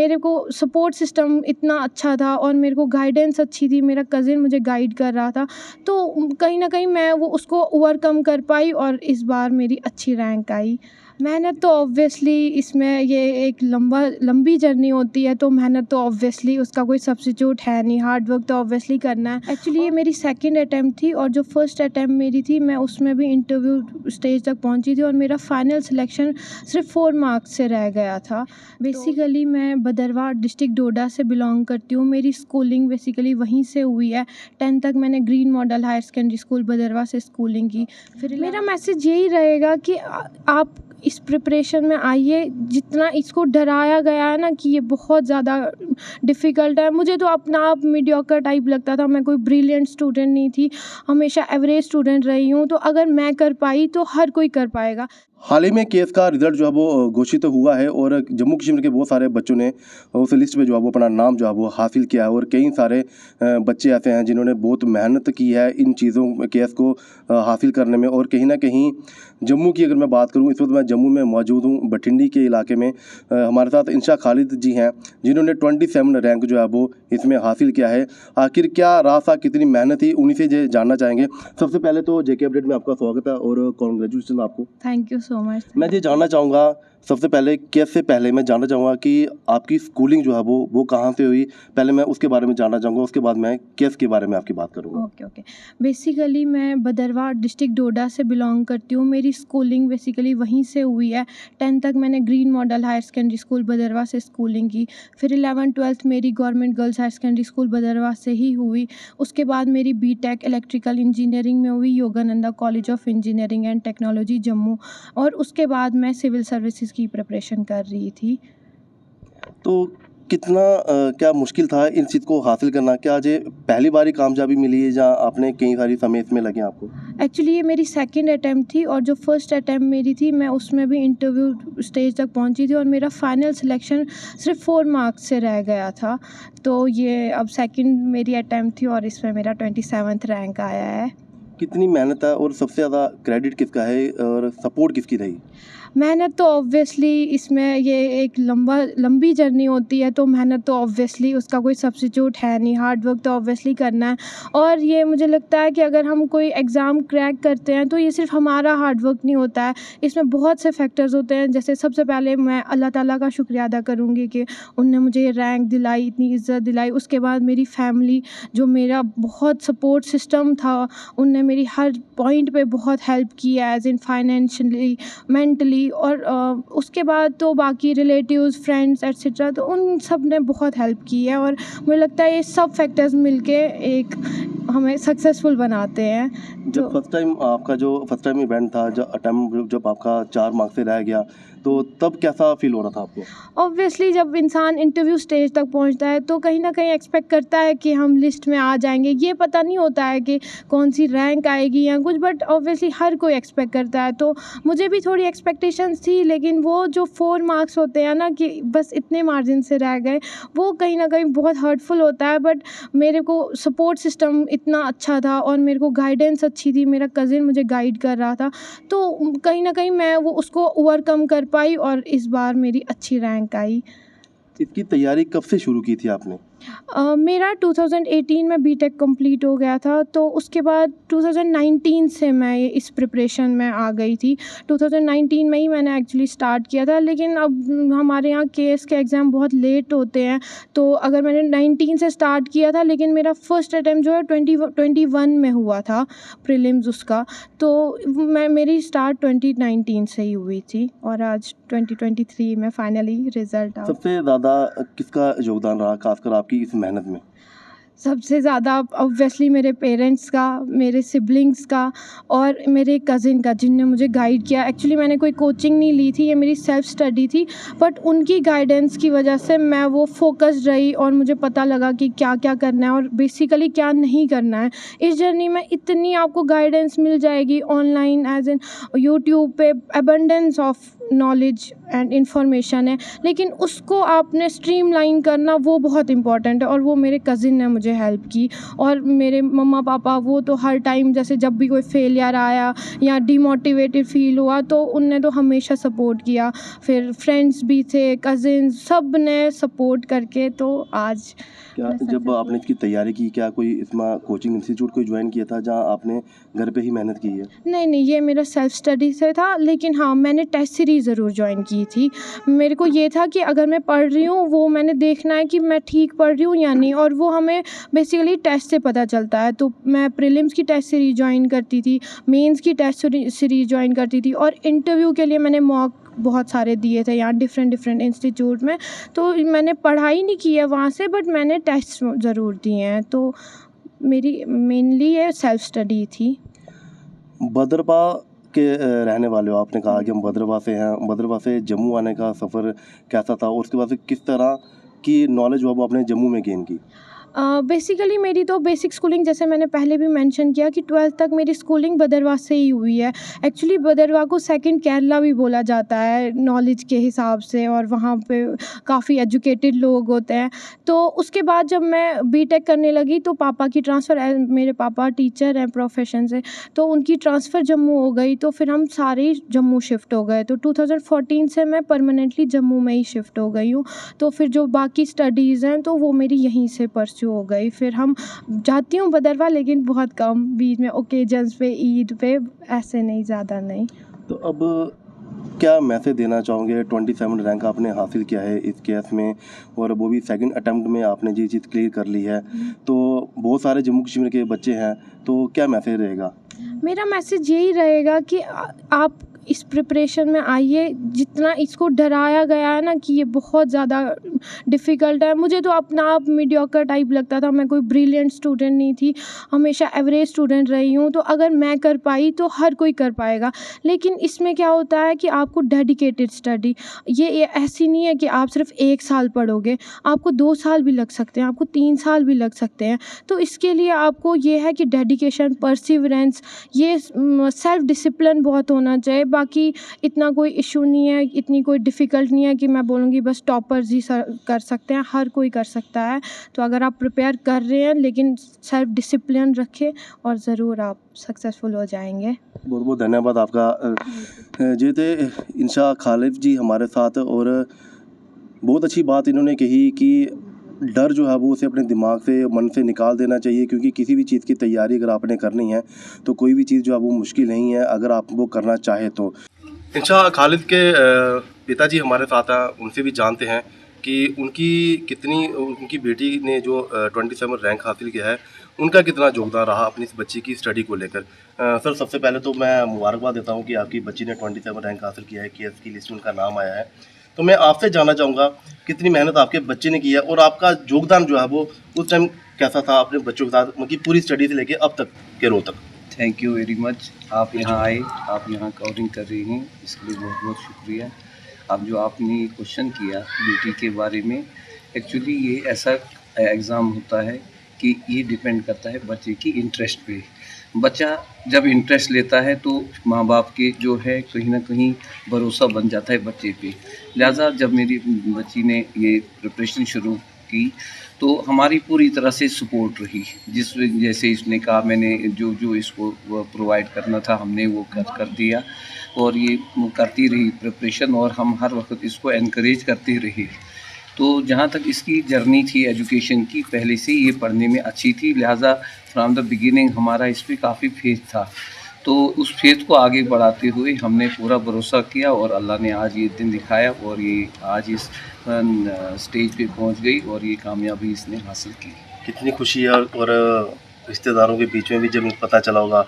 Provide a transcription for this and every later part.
मेरे को support system इतना अच्छा था और मेरे को गाइडेंस अच्छी थी, मेरा कज़िन मुझे गाइड कर रहा था, तो कहीं न कहीं मैं वो उसको ओवरकम कर पाई और इस बार मेरी अच्छी रैंक आई। मेहनत तो ऑब्वियसली इसमें ये एक लंबी जर्नी होती है, तो मेहनत तो ऑब्वियसली उसका कोई सब्स्टिट्यूट है नहीं, हार्ड वर्क तो ऑब्वियसली करना है। एक्चुअली ये मेरी सेकंड अटेम्प्ट थी और जो फर्स्ट अटेम्प्ट मेरी थी मैं उसमें भी इंटरव्यू स्टेज तक पहुंची थी और मेरा फाइनल सिलेक्शन सिर्फ 4 मार्क्स से रह गया था। बेसिकली मैं भदरवा डिस्ट्रिक्ट डोडा से बिलोंग करती हूँ, मेरी स्कूलिंग बेसिकली वहीं से हुई है। 10th तक मैंने green model higher secondary school Bhadarwa से स्कूलिंग की। फिर मेरा मैसेज यही रहेगा कि आप इस प्रिपरेशन में आइए। जितना इसको डराया गया है ना कि ये बहुत ज़्यादा डिफ़िकल्ट है, मुझे तो अपना आप मीडियोकर टाइप लगता था, मैं कोई ब्रिलियंट स्टूडेंट नहीं थी, हमेशा एवरेज स्टूडेंट रही हूँ, तो अगर मैं कर पाई तो हर कोई कर पाएगा। हाल ही में केस का रिजल्ट जो है वो घोषित हुआ है और जम्मू कश्मीर के बहुत सारे बच्चों ने उस लिस्ट में जो है वो अपना नाम जो है वो हासिल किया है और कई सारे बच्चे ऐसे हैं जिन्होंने बहुत मेहनत की है इन चीज़ों केस को हासिल करने में। और कहीं ना कहीं जम्मू की अगर मैं बात करूं, इस वक्त मैं जम्मू में मौजूद हूं, बठिंडी के इलाके में। हमारे साथ इंशा खालिद जी हैं जिन्होंने 27 रैंक जो है वो इसमें हासिल किया है। आखिर क्या रास्ता, कितनी मेहनत थी, उन्हीं से जानना चाहेंगे। सबसे पहले तो जेके अपडेट में आपका स्वागत है और कॉन्ग्रेचुलेसन आपको। Thank you so much. मैं ये जानना चाहूँगा, सबसे पहले केस से पहले मैं जानना चाहूँगा कि आपकी स्कूलिंग जो है वो कहाँ से हुई। पहले मैं उसके बारे में जानना चाहूँगा, उसके बाद मैं केस के बारे में आपकी बात करूँगा। ओके। बेसिकली मैं भदरवा डिस्ट्रिक्ट डोडा से बिलोंग करती हूँ, मेरी स्कूलिंग बेसिकली वहीं से हुई है। 10th तक मैंने green model higher secondary school Bhadarwa से स्कूलिंग की। फिर 11th-12th मेरी government girls higher secondary school Bhadarwa से ही हुई। उसके बाद मेरी बीटेक इलेक्ट्रिकल इंजीनियरिंग में हुई Yogananda college of engineering and technology Jammu, और उसके बाद मैं सिविल सर्विसेज की प्रिपरेशन कर रही थी। तो कितना क्या मुश्किल था इन चीज़ को हासिल करना? क्या आज पहली बार ही कामयाबी मिली है या आपने कई सारी समय इसमें लगे आपको? एक्चुअली ये मेरी सेकंड अटेम्प्ट थी और जो फर्स्ट अटेम्प्ट मेरी थी मैं उसमें भी इंटरव्यू स्टेज तक पहुंची थी और मेरा फाइनल सिलेक्शन सिर्फ 4 मार्क्स से रह गया था। तो ये अब सेकंड मेरी अटेम्प्ट थी और इसमें मेरा 27th रैंक आया है। कितनी मेहनत है और सबसे ज़्यादा क्रेडिट किसका है और सपोर्ट किसकी रही? मेहनत तो ऑब्वियसली इसमें ये एक लंबी जर्नी होती है, तो मेहनत तो ऑब्वियसली उसका कोई सब्स्टिट्यूट है नहीं, हार्ड वर्क तो ऑब्वियसली करना है। और ये मुझे लगता है कि अगर हम कोई एग्ज़ाम क्रैक करते हैं तो ये सिर्फ हमारा हार्ड वर्क नहीं होता है, इसमें बहुत से फैक्टर्स होते हैं। जैसे सबसे पहले मैं अल्लाह ताला का शुक्रिया अदा करूँगी कि उनने मुझे ये रैंक दिलाई, इतनी इज़्ज़त दिलाई। उसके बाद मेरी फैमिली, जो मेरा बहुत सपोर्ट सिस्टम था, उनने मेरी हर पॉइंट पे बहुत हेल्प की है, एज़ इन फाइनेंशियली, मेंटली। और उसके बाद तो बाकी रिलेटिव्स, फ्रेंड्स एटसेट्रा, तो उन सब ने बहुत हेल्प की है और मुझे लगता है ये सब फैक्टर्स मिलके एक हमें सक्सेसफुल बनाते हैं। जब फर्स्ट टाइम इवेंट था, जब आपका 4 मार्क्स से रह गया, तो तब कैसा फील हो रहा था आपको? ऑब्वियसली जब इंसान इंटरव्यू स्टेज तक पहुंचता है तो कहीं ना कहीं एक्सपेक्ट करता है कि हम लिस्ट में आ जाएंगे। ये पता नहीं होता है कि कौन सी रैंक आएगी या कुछ, बट ऑब्वियसली हर कोई एक्सपेक्ट करता है। तो मुझे भी थोड़ी एक्सपेक्टेशंस थी, लेकिन वो जो 4 मार्क्स होते हैं ना कि बस इतने मार्जिन से रह गए, वो कहीं ना कहीं बहुत हर्टफुल होता है। बट मेरे को सपोर्ट सिस्टम इतना अच्छा था और मेरे को गाइडेंस अच्छी थी, मेरा कज़िन मुझे गाइड कर रहा था, तो कहीं ना कहीं मैं वो उसको ओवरकम कर पाई और इस बार मेरी अच्छी रैंक आई। इसकी तैयारी कब से शुरू की थी आपने? मेरा 2018 में बीटेक कंप्लीट हो गया था, तो उसके बाद 2019 से मैं ये इस प्रिपरेशन में आ गई थी। 2019 में ही मैंने एक्चुअली स्टार्ट किया था, लेकिन अब हमारे यहाँ केएस के एग्ज़ाम बहुत लेट होते हैं, तो अगर मैंने 19 से स्टार्ट किया था, लेकिन मेरा फर्स्ट अटैम्प्ट जो है 2021 में हुआ था, प्रीलिम्स उसका। तो मेरी स्टार्ट 2019 से ही हुई थी और आज 2023 में फाइनली रिज़ल्ट आया। सबसे ज़्यादा किसका योगदान रहा खासकर आपकी इस मेहनत में? सबसे ज़्यादा ऑब्वियसली मेरे पेरेंट्स का, मेरे सिबलिंग्स का और मेरे कज़िन का, जिनने मुझे गाइड किया। एक्चुअली मैंने कोई कोचिंग नहीं ली थी, ये मेरी सेल्फ़ स्टडी थी, बट उनकी गाइडेंस की वजह से मैं वो फोकस्ड रही और मुझे पता लगा कि क्या क्या करना है और बेसिकली क्या नहीं करना है। इस जर्नी में इतनी आपको गाइडेंस मिल जाएगी ऑनलाइन, एज़ इन यूट्यूब पे abundance of knowledge and information है, लेकिन उसको आपने स्ट्रीमलाइन करना वो बहुत इम्पोर्टेंट है, और वो मेरे कज़िन ने मुझे हेल्प की। और मेरे मम्मा पापा वो तो हर टाइम, जैसे जब भी कोई फेलियर आया या डिमोटिवेटेड फील हुआ तो उनने तो हमेशा सपोर्ट किया। फिर फ्रेंड्स भी थे, कज़िन्स, सब ने सपोर्ट करके तो आज क्या मैं जब सक्सेसफुल। आपने इसकी तैयारी की, क्या कोई इसमें कोचिंग इंस्टीट्यूट कोई ज्वाइन किया था जहाँ आपने घर पे ही मेहनत की है? नहीं, नहीं, ये मेरा सेल्फ स्टडी से था, लेकिन हाँ, मैंने टेस्ट सीरीज़ ज़रूर जॉइन की थी। मेरे को ये था कि अगर मैं पढ़ रही हूँ, वो मैंने देखना है कि मैं ठीक पढ़ रही हूँ या नहीं, और वो हमें बेसिकली टेस्ट से पता चलता है। तो मैं प्रीलिम्स की टेस्ट सीरीज़ जॉइन करती थी, मेंस की टेस्ट सीरीज़ जॉइन करती थी, और इंटरव्यू के लिए मैंने मॉक बहुत सारे दिए थे यहाँ डिफरेंट इंस्टीट्यूट में। तो मैंने पढ़ाई नहीं की है वहाँ से, बट मैंने टेस्ट ज़रूर दिए हैं। तो मेरी मेनली ये सेल्फ स्टडी थी। भद्रवाह के रहने वाले हो, आपने कहा कि हम भद्रवाह से हैं। भद्रवाह से जम्मू आने का सफ़र कैसा था, और उसके बाद से किस तरह की नॉलेज वो आपने जम्मू में गेन की? बेसिकली मेरी तो बेसिक स्कूलिंग, जैसे मैंने पहले भी मेंशन किया कि 12th तक मेरी स्कूलिंग भदरवाह से ही हुई है। एक्चुअली भदरवाह को सेकंड केरला भी बोला जाता है नॉलेज के हिसाब से, और वहाँ पे काफ़ी एजुकेटेड लोग होते हैं। तो उसके बाद जब मैं बीटेक करने लगी तो पापा की ट्रांसफ़र, मेरे पापा टीचर हैं प्रोफेशन से, तो उनकी ट्रांसफ़र जम्मू हो गई, तो फिर हम सारे ही जम्मू शिफ्ट हो गए। तो 2014 से मैं परमानेंटली जम्मू में ही शिफ्ट हो गई हूँ। तो फिर जो बाकी स्टडीज़ हैं तो वो मेरी यहीं से परस्यू हो गई। फिर हम जाती हूँ भदरवाह, लेकिन बहुत कम, बीच में ओकेजन्स पे, ईद पे, ऐसे नहीं, ज़्यादा नहीं। तो अब क्या मैसेज देना चाहोगे? 27 रैंक आपने हासिल किया है इस केस में, और वो भी सेकंड अटेम्प्ट में आपने ये चीज़ क्लियर कर ली है। तो बहुत सारे जम्मू कश्मीर के बच्चे हैं, तो क्या मैसेज रहेगा? मेरा मैसेज यही रहेगा कि आप इस प्रिपरेशन में आइए। जितना इसको डराया गया है ना कि ये बहुत ज़्यादा डिफ़िकल्ट है, मुझे तो अपना आप मीडियोकर टाइप लगता था। मैं कोई ब्रिलियंट स्टूडेंट नहीं थी, हमेशा एवरेज स्टूडेंट रही हूँ। तो अगर मैं कर पाई तो हर कोई कर पाएगा। लेकिन इसमें क्या होता है कि आपको डेडिकेटेड स्टडी, ये ऐसी नहीं है कि आप सिर्फ 1 साल पढ़ोगे, आपको 2 साल भी लग सकते हैं, आपको 3 साल भी लग सकते हैं। तो इसके लिए आपको ये है कि डेडिकेशन, परसिवरेंस, ये सेल्फ डिसिप्लिन बहुत होना चाहिए। बाकी इतना कोई इशू नहीं है, इतनी कोई डिफ़िकल्ट नहीं है कि मैं बोलूँगी बस टॉपर्स ही कर सकते हैं, हर कोई कर सकता है। तो अगर आप प्रिपेयर कर रहे हैं, लेकिन सेल्फ डिसिप्लिन रखें, और ज़रूर आप सक्सेसफुल हो जाएंगे। बहुत बहुत धन्यवाद आपका। जे थे इंशा खालिद जी हमारे साथ, और बहुत अच्छी बात इन्होंने कही कि डर जो है वो उसे अपने दिमाग से, मन से निकाल देना चाहिए, क्योंकि किसी भी चीज़ की तैयारी अगर आपने करनी है तो कोई भी चीज़ जो है वो मुश्किल नहीं है अगर आप वो करना चाहे तो। इंशा खालिद के पिताजी हमारे साथ हैं, उनसे भी जानते हैं कि उनकी बेटी ने जो 27 रैंक हासिल किया है, उनका कितना योगदान रहा अपनी इस बच्ची की स्टडी को लेकर। सर, सबसे पहले तो मैं मुबारकबाद देता हूँ कि आपकी बच्ची ने 27 रैंक हासिल किया है, केएस की लिस्ट में उनका नाम आया है। तो मैं आपसे जानना चाहूँगा कितनी मेहनत आपके बच्चे ने की है, और आपका योगदान जो है वो उस टाइम कैसा था अपने बच्चों के साथ, मतलब पूरी स्टडी से लेके अब तक के रो तक। Thank you very much. आप यहाँ आए, आप यहाँ कवरिंग कर रही हैं, इसके लिए बहुत बहुत शुक्रिया। अब जो आपने क्वेश्चन किया बेटी के बारे में, एक्चुअली ये ऐसा एग्ज़ाम होता है कि ये डिपेंड करता है बच्चे की इंटरेस्ट पे। बच्चा जब इंटरेस्ट लेता है तो माँ बाप के जो है कहीं ना कहीं भरोसा बन जाता है बच्चे पे। लिहाजा जब मेरी बच्ची ने ये प्रिपरेशन शुरू की तो हमारी पूरी तरह से सपोर्ट रही। जैसे इसने कहा, मैंने जो इसको प्रोवाइड करना था हमने वो कर दिया, और ये करती रही प्रिपरेशन, और हम हर वक्त इसको एनकरेज करते रहे। तो जहाँ तक इसकी जर्नी थी एजुकेशन की, पहले से ये पढ़ने में अच्छी थी, लिहाजा फ्रॉम द बिगिनिंग हमारा इस पर काफ़ी फेथ था। तो उस फेथ को आगे बढ़ाते हुए हमने पूरा भरोसा किया, और अल्लाह ने आज ये दिन दिखाया, और ये आज इस स्टेज पे पहुंच गई, और ये कामयाबी इसने हासिल की। कितनी खुशी है, और रिश्तेदारों के बीच में भी जब पता चला होगा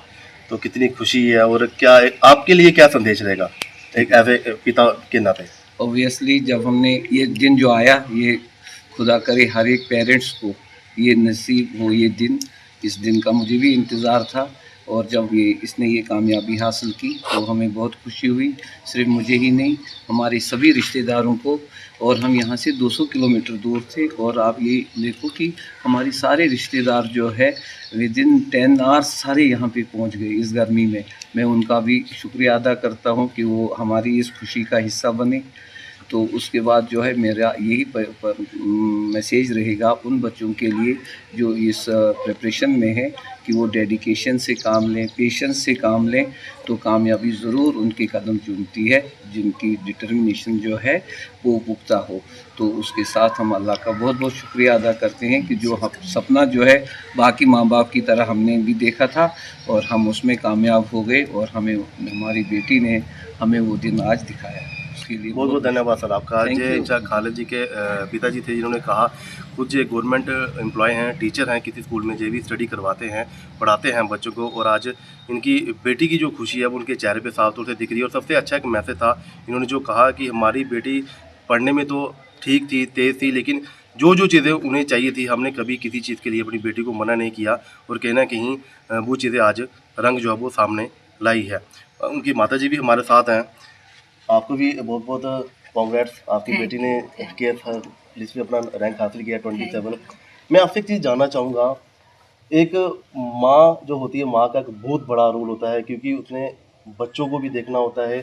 तो कितनी खुशी है, और क्या आपके लिए क्या संदेश रहेगा एक एज ए पिता के नाते? ऑब्वियसली जब हमने ये दिन जो आया, ये खुदा करे हर एक पेरेंट्स को ये नसीब हो ये दिन। इस दिन का मुझे भी इंतज़ार था, और जब इसने ये कामयाबी हासिल की तो हमें बहुत खुशी हुई, सिर्फ मुझे ही नहीं हमारे सभी रिश्तेदारों को। और हम यहाँ से 200 किलोमीटर दूर थे और आप ये देखो कि हमारे सारे रिश्तेदार जो है विदिन 10 आवर्स सारे यहाँ पे पहुँच गए इस गर्मी में। मैं उनका भी शुक्रिया अदा करता हूँ कि वो हमारी इस खुशी का हिस्सा बने। तो उसके बाद जो है मेरा यही मैसेज रहेगा उन बच्चों के लिए जो इस प्रिपरेशन में है कि वो डेडिकेशन से काम लें, पेशेंस से काम लें, तो कामयाबी ज़रूर उनके कदम चूमती है, जिनकी डिटर्मिनेशन जो है वो पुख्ता हो। तो उसके साथ हम अल्लाह का बहुत बहुत शुक्रिया अदा करते हैं कि जो सपना जो है बाकी माँ बाप की तरह हमने भी देखा था और हम उसमें कामयाब हो गए और हमें हमारी बेटी ने हमें वो दिन आज दिखाया। उसके लिए बहुत बहुत धन्यवाद सर आपका। Thank you. जे खालिद जी के पिताजी थे जिन्होंने कहा कुछ गवर्नमेंट एम्प्लॉय हैं, टीचर हैं, किसी स्कूल में जेवी स्टडी करवाते हैं, पढ़ाते हैं बच्चों को, और आज इनकी बेटी की जो खुशी है वो उनके चेहरे पे साफ तौर से दिख रही है। और सबसे अच्छा एक मैसेज था इन्होंने जो कहा कि हमारी बेटी पढ़ने में तो ठीक थी, तेज़ थी, लेकिन जो जो चीज़ें उन्हें चाहिए थी हमने कभी किसी चीज़ के लिए अपनी बेटी को मना नहीं किया, और कहीं ना कहीं वो चीज़ें आज रंग जो है वो सामने लाई है। उनकी माताजी भी हमारे साथ हैं। आपको भी बहुत बहुत कॉन्ग्रेट्स, आपकी बेटी ने के लिस्ट में अपना रैंक हासिल किया 27। मैं आपसे एक चीज़ जानना चाहूँगा, एक माँ जो होती है, माँ का एक बहुत बड़ा रोल होता है क्योंकि उसने बच्चों को भी देखना होता है,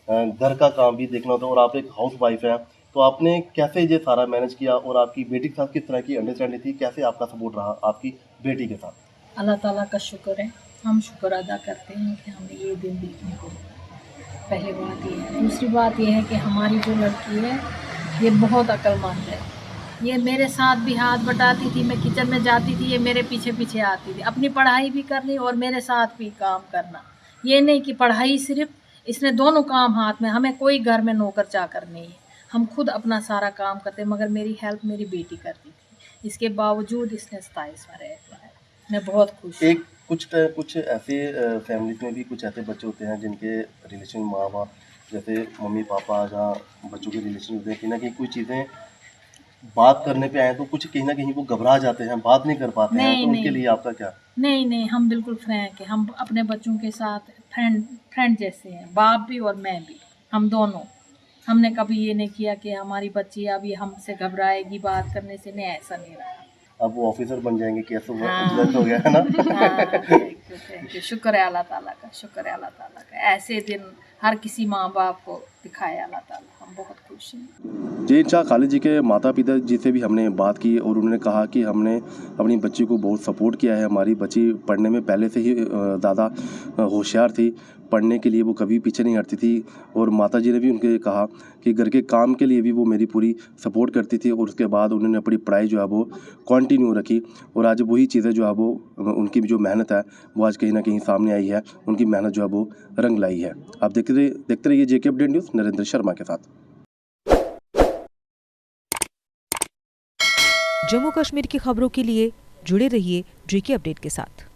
घर का काम भी देखना होता है, और आप एक हाउस वाइफ हैं, तो आपने कैसे ये सारा मैनेज किया और आपकी बेटी के साथ किस तरह की अंडरस्टैंडिंग थी, कैसे आपका सपोर्ट रहा आपकी बेटी के साथ? अल्लाह ताला का शुक्र है, हम शुक्र अदा करते हैं कि हमें ये दिन देखने को मिला। पहली बात ये है। दूसरी बात ये है कि हमारी जो लड़की है ये बहुत अक्लमंद है। ये मेरे साथ भी हाथ बटाती थी, मैं किचन में जाती थी, ये मेरे पीछे पीछे आती थी, अपनी पढ़ाई भी करनी और मेरे साथ भी काम करना। ये नहीं कि पढ़ाई सिर्फ, इसने दोनों काम हाथ में। हमें कोई घर में नौकर चाकर नहीं है, हम खुद अपना सारा काम करते, मगर मेरी हेल्प मेरी बेटी करती थी। इसके बावजूद इसने 27वां रैंक लाया। मैं बहुत खुश हूँ। एक कुछ ऐसे फैमिलीज में भी कुछ ऐसे बच्चे होते हैं जिनके रिलेशन माँ बाप, जैसे मम्मी पापा या बच्चों के रिलेशन होते हैं, कहीं ना कहीं कुछ चीज़ें बात करने पे आए तो कुछ कहीं ना कहीं वो घबरा जाते हैं, बात नहीं कर पाते हैं, नहीं, तो उनके नहीं। लिए आपका क्या? नहीं, हम बिल्कुल फ्रैंक हैं। हम अपने बच्चों के साथ फ्रेंड जैसे हैं, बाप भी और मैं भी, हम दोनों। हमने कभी ये नहीं किया कि हमारी बच्ची अभी हमसे घबराएगी बात करने से, नहीं, ऐसा नहीं रहा। अब वो ऑफिसर बन जाएंगे, कैसे हुआ, हाँ। रिजल्ट हो गया है ना? हाँ, थैंक यू। शुक्र है अल्लाह ताला का, शुक्र है अल्लाह ताला का। ऐसे दिन हर किसी माँ बाप को दिखाया अल्लाह ताला, हम बहुत खुश हैं। जी अच्छा, खालिद जी के माता पिता जी से भी हमने बात की और उन्होंने कहा कि हमने अपनी बच्ची को बहुत सपोर्ट किया है। हमारी बच्ची पढ़ने में पहले से ही ज़्यादा होशियार थी, पढ़ने के लिए वो कभी पीछे नहीं हटती थी, और माता जी ने भी उनके कहा कि घर के काम के लिए भी वो मेरी पूरी सपोर्ट करती थी, और उसके बाद उन्होंने अपनी पढ़ाई जो है वो कंटिन्यू रखी, और आज वही चीज़ें जो है वो उनकी जो मेहनत है वो आज कहीं ना कहीं सामने आई है, उनकी मेहनत जो है वो रंग लाई है। आप देखते रहिए JK update news Narendra Sharma के साथ। जम्मू कश्मीर की खबरों के लिए जुड़े रहिए JK अपडेट के साथ।